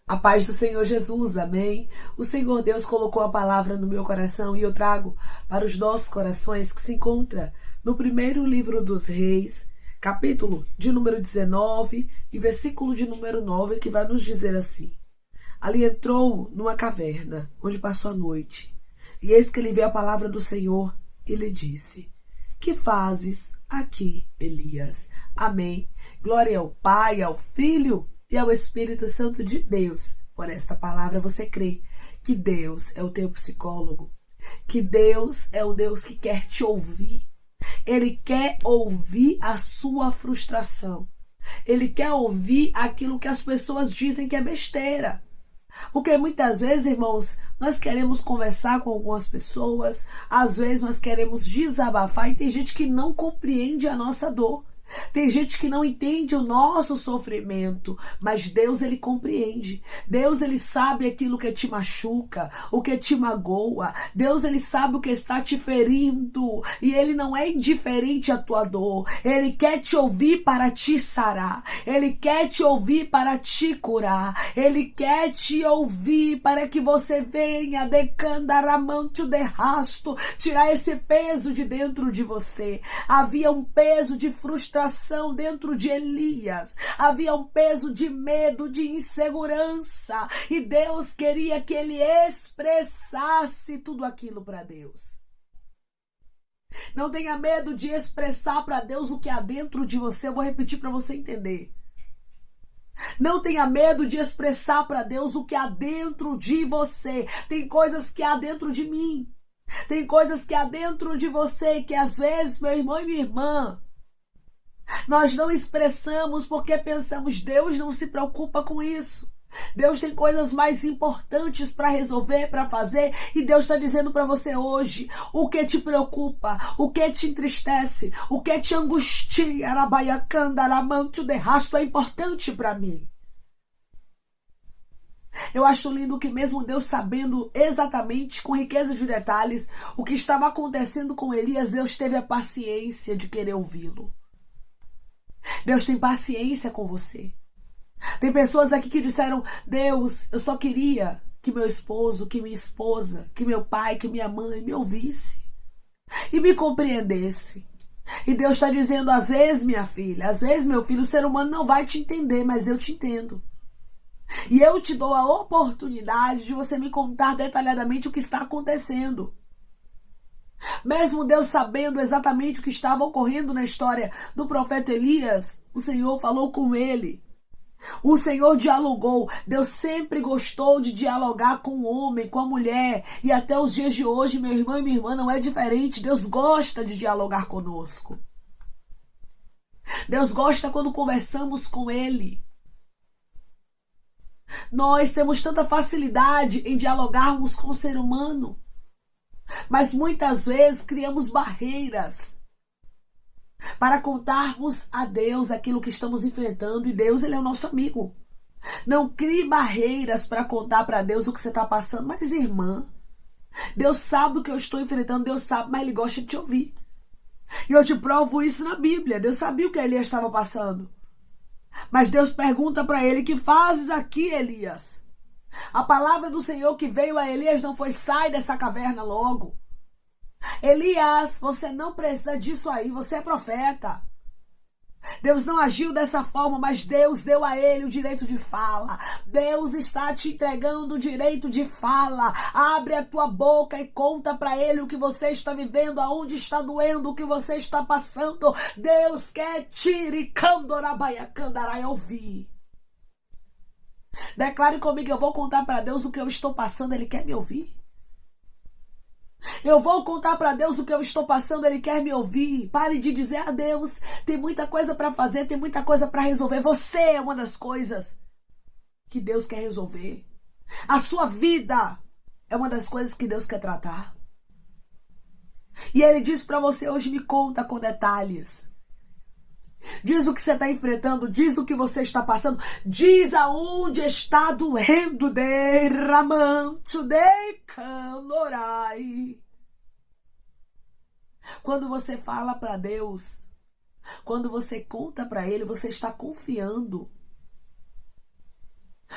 A paz do Senhor Jesus, amém. O Senhor Deus colocou a palavra no meu coração e eu trago para os nossos corações que se encontra no primeiro livro dos Reis, capítulo de número 19 e versículo de número 9, que vai nos dizer assim: Ali entrou numa caverna, onde passou a noite, e eis que ele veio a palavra do Senhor e lhe disse: Que fazes aqui, Elias? Amém. Glória ao Pai, ao Filho e ao Espírito Santo de Deus. Por esta palavra você crê que Deus é o teu psicólogo, que Deus é o Deus que quer te ouvir. Ele quer ouvir a sua frustração. Ele quer ouvir aquilo que as pessoas dizem que é besteira. Porque muitas vezes, irmãos, nós queremos conversar com algumas pessoas, às vezes nós queremos desabafar e tem gente que não compreende a nossa dor. Tem gente que não entende o nosso sofrimento, mas Deus, ele compreende. Deus, ele sabe aquilo que te machuca, o que te magoa. Deus, ele sabe o que está te ferindo e ele não é indiferente à tua dor. Ele quer te ouvir para te sarar. Ele quer te ouvir para te curar. Ele quer te ouvir para que você venha decandaramanto de rasto, tirar esse peso de dentro de você. Havia um peso de frustração dentro de Elias, havia um peso de medo, de insegurança, e Deus queria que ele expressasse tudo aquilo para Deus. Não tenha medo de expressar para Deus o que há dentro de você. Eu vou repetir para você entender. Não tenha medo de expressar para Deus o que há dentro de você. Tem coisas que há dentro de mim, tem coisas que há dentro de você que às vezes, meu irmão e minha irmã, nós não expressamos porque pensamos: Deus não se preocupa com isso. Deus tem coisas mais importantes para resolver, para fazer. E Deus está dizendo para você hoje: o que te preocupa, o que te entristece, o que te angustia, arabaiacandaramanto de rasto, é importante para mim. Eu acho lindo que mesmo Deus sabendo exatamente, com riqueza de detalhes, o que estava acontecendo com Elias, Deus teve a paciência de querer ouvi-lo. Deus tem paciência com você. Tem pessoas aqui que disseram: Deus, eu só queria que meu esposo, que minha esposa, que meu pai, que minha mãe me ouvisse e me compreendesse. E Deus está dizendo: às vezes, minha filha, às vezes, meu filho, o ser humano não vai te entender, mas eu te entendo. E eu te dou a oportunidade de você me contar detalhadamente o que está acontecendo. Mesmo Deus sabendo exatamente o que estava ocorrendo na história do profeta Elias, o Senhor falou com ele. O Senhor dialogou. Deus sempre gostou de dialogar com o homem, com a mulher. E até os dias de hoje, meu irmão e minha irmã, não é diferente. Deus gosta de dialogar conosco. Deus gosta quando conversamos com Ele. Nós temos tanta facilidade em dialogarmos com o ser humano, mas muitas vezes criamos barreiras para contarmos a Deus aquilo que estamos enfrentando. E Deus, ele é o nosso amigo. Não crie barreiras para contar para Deus o que você está passando. Mas, irmã, Deus sabe o que eu estou enfrentando, Deus sabe, mas ele gosta de te ouvir. E eu te provo isso na Bíblia. Deus sabia o que Elias estava passando. Mas Deus pergunta para ele: Que fazes aqui, Elias? A palavra do Senhor que veio a Elias não foi: sai dessa caverna logo. Elias, você não precisa disso aí, você é profeta. Deus não agiu dessa forma, mas Deus deu a ele o direito de fala. Deus está te entregando o direito de fala. Abre a tua boca e conta para ele o que você está vivendo, aonde está doendo, o que você está passando. Deus quer tiricandorabaiacandarai ouvir. Declare comigo: eu vou contar para Deus o que eu estou passando, ele quer me ouvir. Eu vou contar para Deus o que eu estou passando, ele quer me ouvir. Pare de dizer: a Deus, tem muita coisa para fazer, tem muita coisa para resolver. Você é uma das coisas que Deus quer resolver. A sua vida é uma das coisas que Deus quer tratar. E ele diz para você hoje: me conta com detalhes. Diz o que você está enfrentando, diz o que você está passando, diz aonde está doendo, derramante de candorai. Quando você fala para Deus, quando você conta para Ele, você está confiando.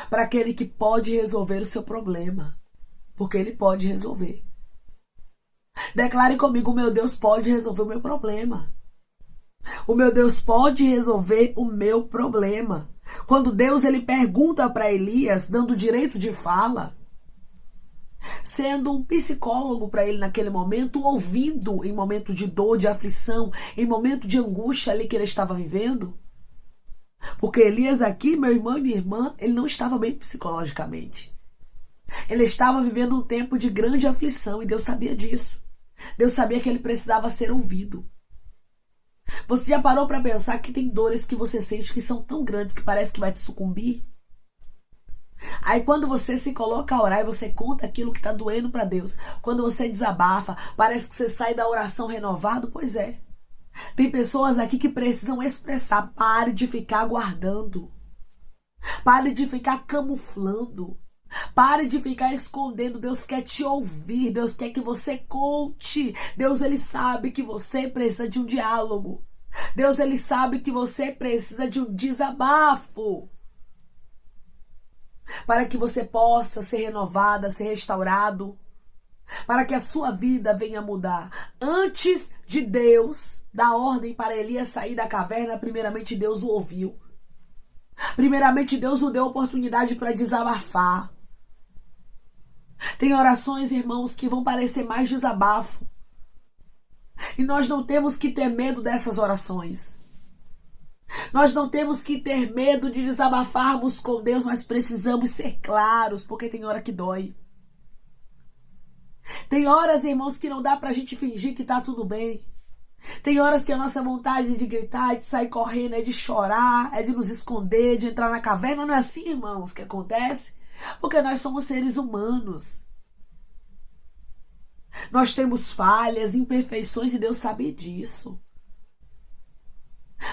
para aquele que pode resolver o seu problema, porque ele pode resolver. Declare comigo: o meu Deus pode resolver o meu problema. O meu Deus pode resolver o meu problema. Quando Deus ele pergunta para Elias, dando direito de fala, sendo um psicólogo para ele naquele momento, ouvindo em momento de dor, de aflição, em momento de angústia ali que ele estava vivendo. Porque Elias aqui, meu irmão e minha irmã, ele não estava bem psicologicamente. Ele estava vivendo um tempo de grande aflição e Deus sabia disso. Deus sabia que ele precisava ser ouvido. Você já parou para pensar que tem dores que você sente que são tão grandes que parece que vai te sucumbir? Aí quando você se coloca a orar e você conta aquilo que está doendo para Deus, quando você desabafa, parece que você sai da oração renovado. Pois é. Tem pessoas aqui que precisam expressar. Pare de ficar guardando. Pare de ficar camuflando. Pare de ficar escondendo. Deus quer te ouvir. Deus quer que você conte. Deus ele sabe que você precisa de um diálogo. Deus ele sabe que você precisa de um desabafo. Para que você possa ser renovada, ser restaurado. Para que a sua vida venha mudar. Antes de Deus dar ordem para Elias sair da caverna, primeiramente Deus o ouviu. Primeiramente Deus o deu oportunidade para desabafar. Tem orações, irmãos, que vão parecer mais desabafo. E nós não temos que ter medo dessas orações. Nós não temos que ter medo de desabafarmos com Deus, mas precisamos ser claros, porque tem hora que dói. Tem horas, irmãos, que não dá pra gente fingir que tá tudo bem. Tem horas que a nossa vontade de gritar, de sair correndo, é de chorar, é de nos esconder, de entrar na caverna. Não é assim, irmãos, que acontece? Porque nós somos seres humanos. Nós temos falhas, imperfeições e Deus sabe disso.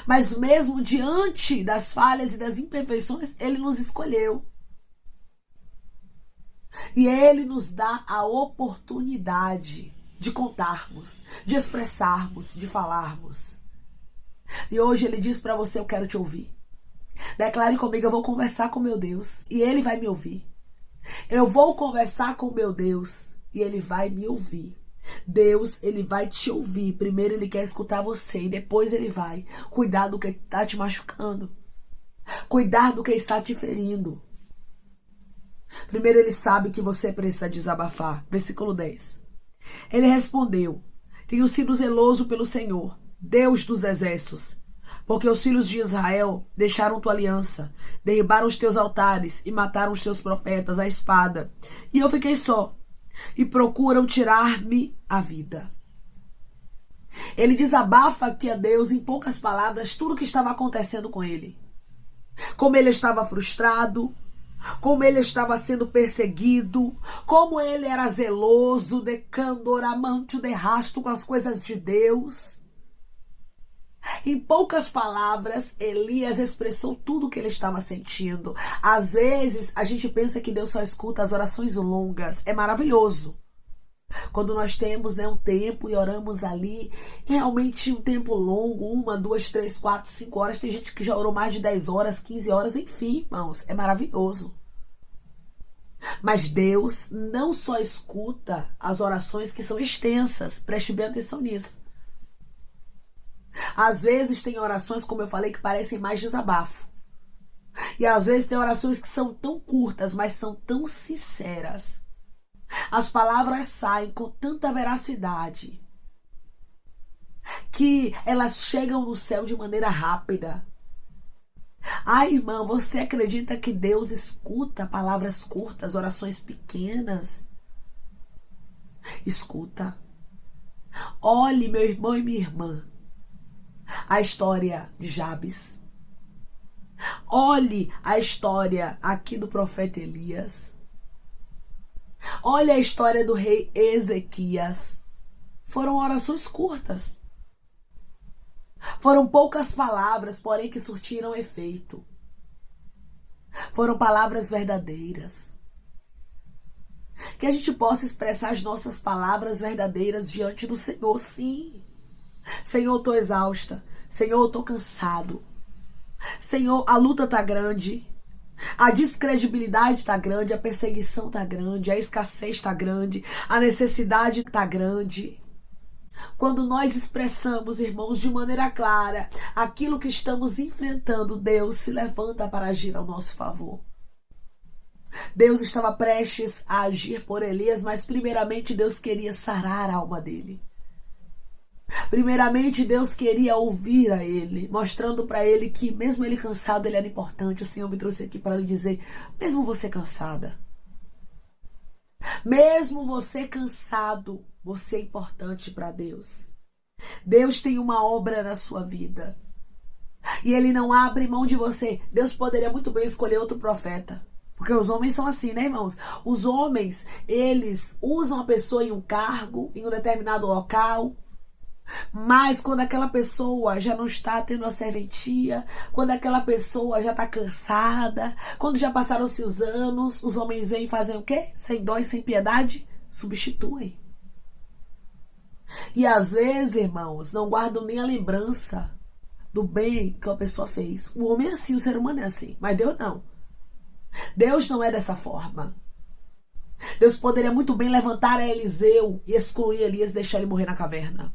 Mas mesmo diante das falhas e das imperfeições, Ele nos escolheu. E Ele nos dá a oportunidade de contarmos, de expressarmos, de falarmos. E hoje Ele diz para você: eu quero te ouvir. Declare comigo: eu vou conversar com meu Deus e Ele vai me ouvir. Eu vou conversar com meu Deus e Ele vai me ouvir. Deus, Ele vai te ouvir. Primeiro Ele quer escutar você e depois Ele vai cuidar do que está te machucando. Cuidar do que está te ferindo. Primeiro Ele sabe que você precisa desabafar. Versículo 10. Ele respondeu: tenho sido zeloso pelo Senhor, Deus dos exércitos, porque os filhos de Israel deixaram tua aliança, derribaram os teus altares e mataram os teus profetas à espada. E eu fiquei só, e procuram tirar-me a vida. Ele desabafa aqui a Deus, em poucas palavras, tudo o que estava acontecendo com ele. Como ele estava frustrado, como ele estava sendo perseguido, como ele era zeloso, decandoramante, derrasto com as coisas de Deus. Em poucas palavras, Elias expressou tudo o que ele estava sentindo. Às vezes, a gente pensa que Deus só escuta as orações longas. É maravilhoso. Quando nós temos um tempo e oramos ali, realmente um tempo longo, 1, 2, 3, 4, 5 horas. Tem gente que já orou mais de 10 horas, 15 horas, enfim, irmãos, é maravilhoso. Mas Deus não só escuta as orações que são extensas, preste bem atenção nisso. Às vezes tem orações, como eu falei, que parecem mais desabafo. E às vezes tem orações que são tão curtas, mas são tão sinceras. As palavras saem com tanta veracidade que elas chegam no céu de maneira rápida. Ai, irmã, você acredita que Deus escuta palavras curtas, orações pequenas? Escuta. Olhe, meu irmão e minha irmã, a história de Jabes. Olhe a história aqui do profeta Elias. Olhe a história do rei Ezequias. Foram orações curtas. Foram poucas palavras, porém que surtiram efeito. Foram palavras verdadeiras. Que a gente possa expressar as nossas palavras verdadeiras diante do Senhor, sim. Senhor, eu estou exausta. Senhor, eu estou cansado. Senhor, a luta está grande. A descredibilidade está grande, a perseguição está grande, a escassez está grande, a necessidade está grande. Quando nós expressamos, irmãos, de maneira clara aquilo que estamos enfrentando, Deus se levanta para agir ao nosso favor. Deus estava prestes a agir por Elias, mas primeiramente Deus queria sarar a alma dele. Primeiramente Deus queria ouvir a ele, mostrando para ele que mesmo ele cansado, ele era importante. O Senhor me trouxe aqui para lhe dizer, mesmo você cansada, mesmo você cansado, você é importante para Deus. Deus tem uma obra na sua vida. E Ele não abre mão de você. Deus poderia muito bem escolher outro profeta. Porque os homens são assim, né, irmãos? Os homens, eles usam a pessoa em um cargo, em um determinado local. Mas quando aquela pessoa já não está tendo a serventia, quando aquela pessoa já está cansada, quando já passaram-se os anos, os homens vêm e fazem o quê? Sem dó e sem piedade? Substituem. E às vezes, irmãos, não guardam nem a lembrança do bem que a pessoa fez. O homem é assim, o ser humano é assim, mas Deus não. Deus não é dessa forma. Deus poderia muito bem levantar a Eliseu e excluir Elias e deixar ele morrer na caverna.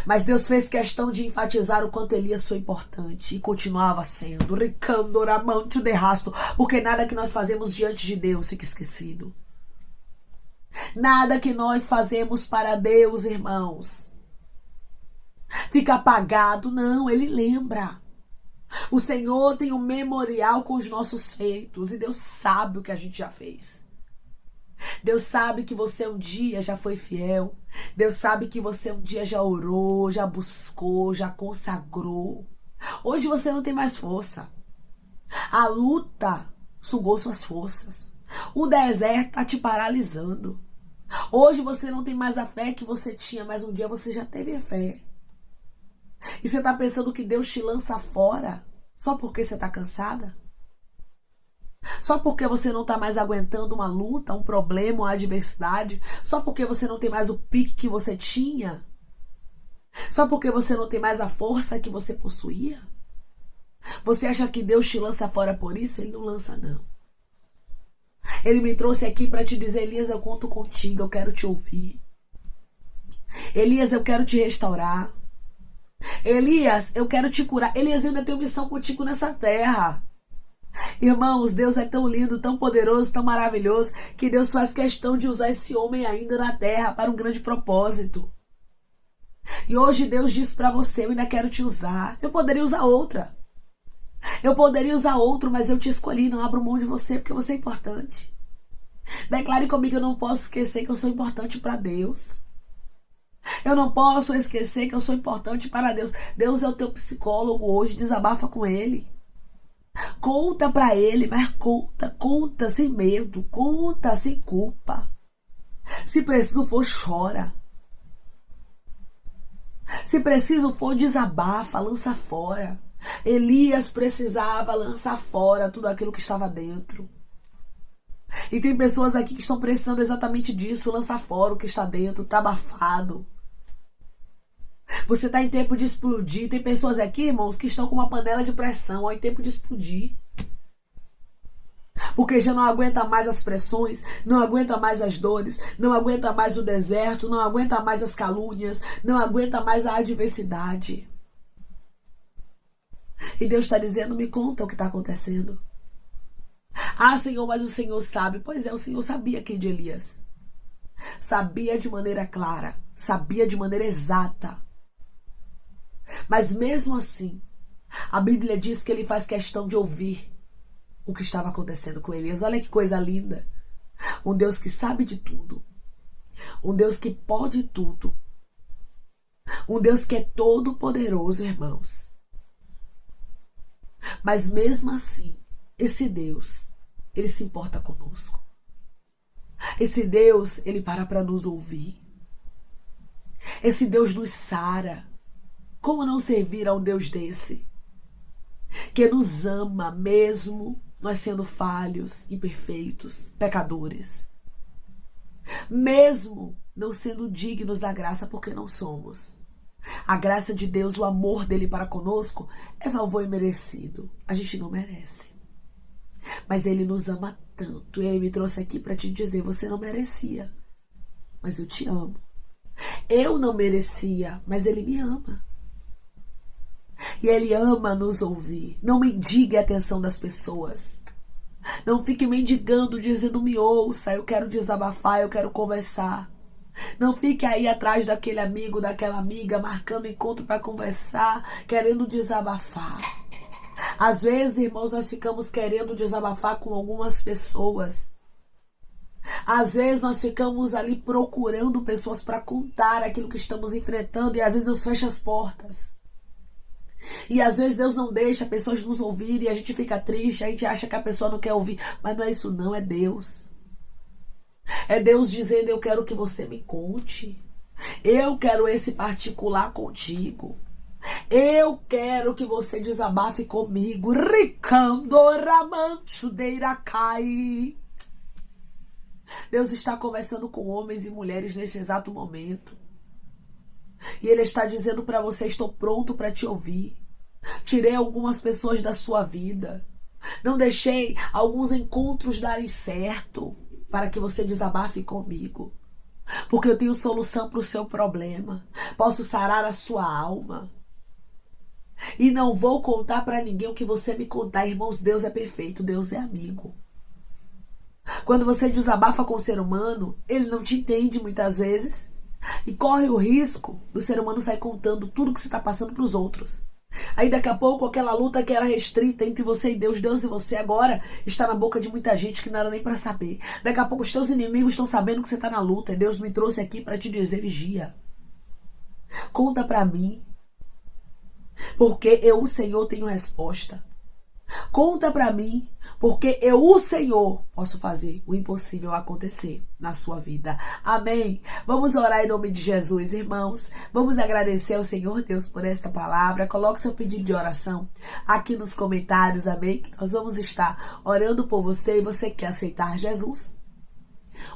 Mas Deus fez questão de enfatizar o quanto Elias foi importante e continuava sendo. Ricandoramante de rasto, porque nada que nós fazemos diante de Deus fica esquecido. Nada que nós fazemos para Deus, irmãos, fica apagado. Não, Ele lembra. O Senhor tem um memorial com os nossos feitos e Deus sabe o que a gente já fez. Deus sabe que você um dia já foi fiel. Deus sabe que você um dia já orou, já buscou, já consagrou. Hoje você não tem mais força. A luta sugou suas forças. O deserto está te paralisando. Hoje você não tem mais a fé que você tinha, mas um dia você já teve a fé. E você está pensando que Deus te lança fora só porque você está cansada? Só porque você não está mais aguentando uma luta, um problema, uma adversidade? Só porque você não tem mais o pique que você tinha? Só porque você não tem mais a força que você possuía? Você acha que Deus te lança fora por isso? Ele não lança, não. Ele me trouxe aqui para te dizer, Elias, eu conto contigo, eu quero te ouvir. Elias, eu quero te restaurar. Elias, eu quero te curar. Elias, eu ainda tenho missão contigo nessa terra. Irmãos, Deus é tão lindo, tão poderoso, tão maravilhoso, que Deus faz questão de usar esse homem ainda na terra para um grande propósito. E hoje Deus diz para você, eu ainda quero te usar. Eu poderia usar outra. Eu poderia usar outro, mas eu te escolhi, não abro mão de você, porque você é importante. Declare comigo, eu não posso esquecer que eu sou importante para Deus. Eu não posso esquecer que eu sou importante para Deus. Deus é o teu psicólogo hoje, desabafa com Ele. Conta para Ele, mas conta sem medo, conta sem culpa. Se preciso for, chora. Se preciso for, desabafa, lança fora. Elias precisava lançar fora tudo aquilo que estava dentro. E tem pessoas aqui que estão precisando exatamente disso, lançar fora o que está dentro, está abafado. Você está em tempo de explodir. Tem pessoas aqui, irmãos, que estão com uma panela de pressão, ó, em tempo de explodir. Porque já não aguenta mais as pressões, não aguenta mais as dores, não aguenta mais o deserto, não aguenta mais as calúnias, não aguenta mais a adversidade. E Deus está dizendo, me conta o que está acontecendo. Ah, Senhor, mas o Senhor sabe. Pois é, o Senhor sabia aqui de Elias. Sabia de maneira clara, sabia de maneira exata. Mas mesmo assim, a Bíblia diz que ele faz questão de ouvir o que estava acontecendo com Elias. Olha que coisa linda. Um Deus que sabe de tudo. Um Deus que pode tudo. Um Deus que é todo poderoso, irmãos. Mas mesmo assim, esse Deus, Ele se importa conosco. Esse Deus, Ele para nos ouvir. Esse Deus nos sara. Como não servir a um Deus desse? Que nos ama mesmo nós sendo falhos, imperfeitos, pecadores. Mesmo não sendo dignos da graça porque não somos. A graça de Deus, o amor dele para conosco é favor imerecido. A gente não merece. Mas ele nos ama tanto. Ele me trouxe aqui para te dizer, você não merecia, mas eu te amo. Eu não merecia, mas ele me ama. E ele ama nos ouvir. Não mendigue a atenção das pessoas. Não fique mendigando, dizendo, me ouça, eu quero desabafar, eu quero conversar. Não fique aí atrás daquele amigo, daquela amiga, marcando encontro para conversar, querendo desabafar. Às vezes, irmãos, nós ficamos querendo desabafar com algumas pessoas. Às vezes nós ficamos ali procurando pessoas para contar aquilo que estamos enfrentando e às vezes Deus fecha as portas. E às vezes Deus não deixa pessoas nos ouvirem e a gente fica triste, a gente acha que a pessoa não quer ouvir. Mas não é isso não, é Deus. É Deus dizendo, eu quero que você me conte. Eu quero esse particular contigo. Eu quero que você desabafe comigo. Ricandoramanchudeiracai. Deus está conversando com homens e mulheres neste exato momento. E Ele está dizendo para você, estou pronto para te ouvir. Tirei algumas pessoas da sua vida. Não deixei alguns encontros darem certo para que você desabafe comigo. Porque eu tenho solução para o seu problema. Posso sarar a sua alma. E não vou contar para ninguém o que você me contar. Irmãos, Deus é perfeito, Deus é amigo. Quando você desabafa com o ser humano, ele não te entende muitas vezes e corre o risco do ser humano sair contando tudo que você está passando para os outros. Aí daqui a pouco aquela luta que era restrita entre você e Deus, Deus e você agora está na boca de muita gente que não era nem para saber. Daqui a pouco os teus inimigos estão sabendo que você está na luta e Deus me trouxe aqui para te dizer, vigia. Conta para mim, porque eu, o Senhor, tenho resposta. Conta para mim, porque eu, o Senhor, posso fazer o impossível acontecer na sua vida. Amém? Vamos orar em nome de Jesus, irmãos. Vamos agradecer ao Senhor Deus por esta palavra. Coloque seu pedido de oração aqui nos comentários, amém? Que nós vamos estar orando por você e você quer aceitar Jesus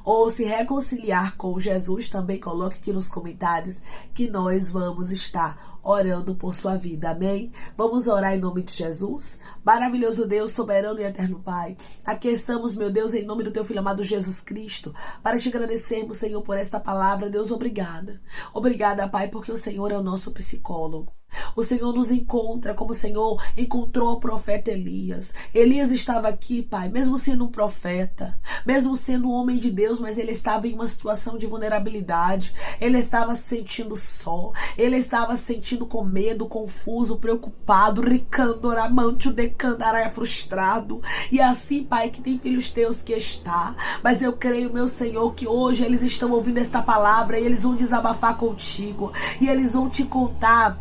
ou se reconciliar com Jesus, também coloque aqui nos comentários que nós vamos estar orando por sua vida, amém? Vamos orar em nome de Jesus. Maravilhoso Deus, soberano e eterno Pai, aqui estamos, meu Deus, em nome do teu Filho amado Jesus Cristo, para te agradecermos, Senhor, por esta palavra. Deus, obrigada. Obrigada, Pai, porque o Senhor é o nosso psicólogo. O Senhor nos encontra como o Senhor encontrou o profeta Elias. Elias estava aqui, Pai, mesmo sendo um profeta, mesmo sendo um homem de Deus, mas ele estava em uma situação de vulnerabilidade. Ele estava se sentindo só. Ele estava se sentindo com medo, confuso, preocupado, ricandoramante, decandaraia, frustrado. E assim, Pai, que tem filhos teus que está. Mas eu creio, meu Senhor, que hoje eles estão ouvindo esta palavra e eles vão desabafar contigo. E eles vão te contar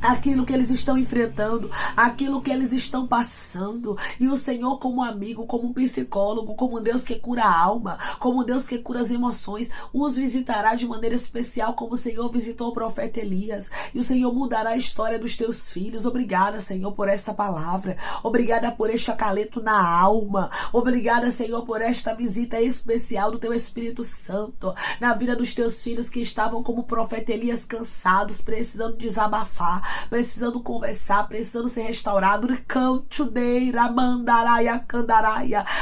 aquilo que eles estão enfrentando, aquilo que eles estão passando. E o Senhor, como amigo, como um psicólogo, como um Deus que cura a alma, como um Deus que cura as emoções, os visitará de maneira especial, como o Senhor visitou o profeta Elias. E o Senhor mudará a história dos teus filhos. Obrigada, Senhor, por esta palavra. Obrigada por este acalento na alma. Obrigada, Senhor, por esta visita especial do teu Espírito Santo na vida dos teus filhos que estavam como o profeta Elias, cansados, precisando desabafar, precisando conversar, precisando ser restaurado,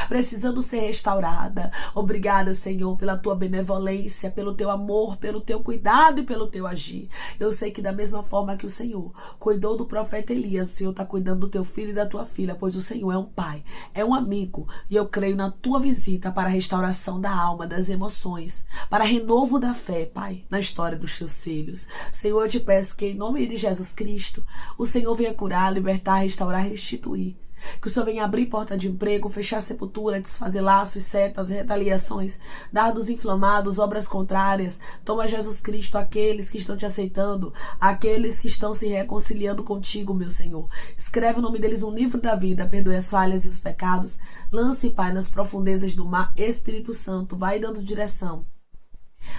precisando ser restaurada. Obrigada, Senhor, pela tua benevolência, pelo teu amor, pelo teu cuidado e pelo teu agir. Eu sei que da mesma forma que o Senhor cuidou do profeta Elias, o Senhor está cuidando do teu filho e da tua filha, pois o Senhor é um pai, é um amigo, e eu creio na tua visita para a restauração da alma, das emoções, para renovo da fé, Pai, na história dos teus filhos. Senhor, eu te peço que em nome de Jesus Cristo, o Senhor venha curar, libertar, restaurar, restituir. Que o Senhor venha abrir porta de emprego, fechar sepultura, desfazer laços, setas, retaliações, dardos inflamados, obras contrárias. Toma, Jesus Cristo, aqueles que estão te aceitando, aqueles que estão se reconciliando contigo, meu Senhor. Escreve o nome deles no livro da vida, perdoe as falhas e os pecados. Lance, Pai, nas profundezas do mar. Espírito Santo, vai dando direção.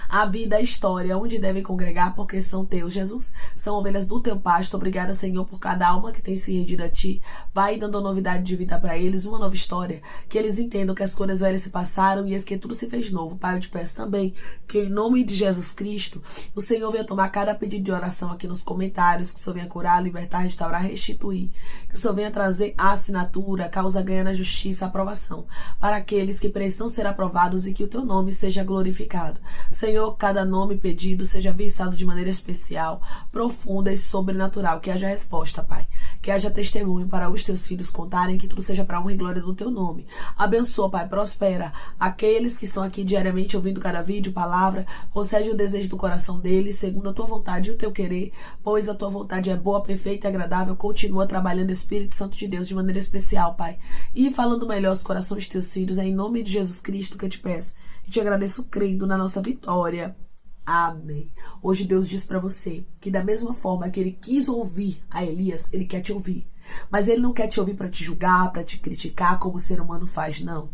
A vida, a história, onde devem congregar, porque são teus, Jesus. São ovelhas do teu pasto. Obrigada, Senhor, por cada alma que tem se rendido a ti. Vai dando novidade de vida para eles, uma nova história. Que eles entendam que as coisas velhas se passaram e eis que tudo se fez novo. Pai, eu te peço também que, em nome de Jesus Cristo, o Senhor venha tomar cada pedido de oração aqui nos comentários. Que o Senhor venha curar, libertar, restaurar, restituir. Que o Senhor venha trazer a assinatura, causa ganha na justiça, aprovação. Para aqueles que precisam ser aprovados e que o teu nome seja glorificado. Senhor, cada nome pedido seja visado de maneira especial, profunda e sobrenatural. Que haja resposta, Pai. Que haja testemunho para os teus filhos contarem, que tudo seja para a honra e glória do teu nome. Abençoa, Pai, prospera aqueles que estão aqui diariamente ouvindo cada vídeo, palavra. Concede o desejo do coração deles, segundo a tua vontade e o teu querer, pois a tua vontade é boa, perfeita e agradável. Continua trabalhando, Espírito Santo de Deus, de maneira especial, Pai. E falando melhor aos corações dos teus filhos, é em nome de Jesus Cristo que eu te peço. E te agradeço crendo na nossa vitória. Amém. Hoje Deus diz para você que da mesma forma que ele quis ouvir a Elias, ele quer te ouvir. Mas ele não quer te ouvir para te julgar, para te criticar, como o ser humano faz, não.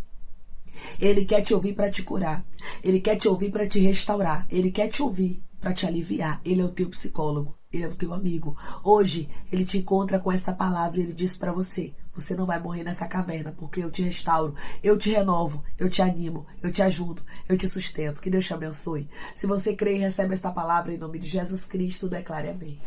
Ele quer te ouvir para te curar. Ele quer te ouvir para te restaurar. Ele quer te ouvir para te aliviar. Ele é o teu psicólogo. Ele é o teu amigo. Hoje, ele te encontra com esta palavra e ele diz para você: você não vai morrer nessa caverna, porque eu te restauro, eu te renovo, eu te animo, eu te ajudo, eu te sustento. Que Deus te abençoe. Se você crê e recebe esta palavra em nome de Jesus Cristo, declare amém.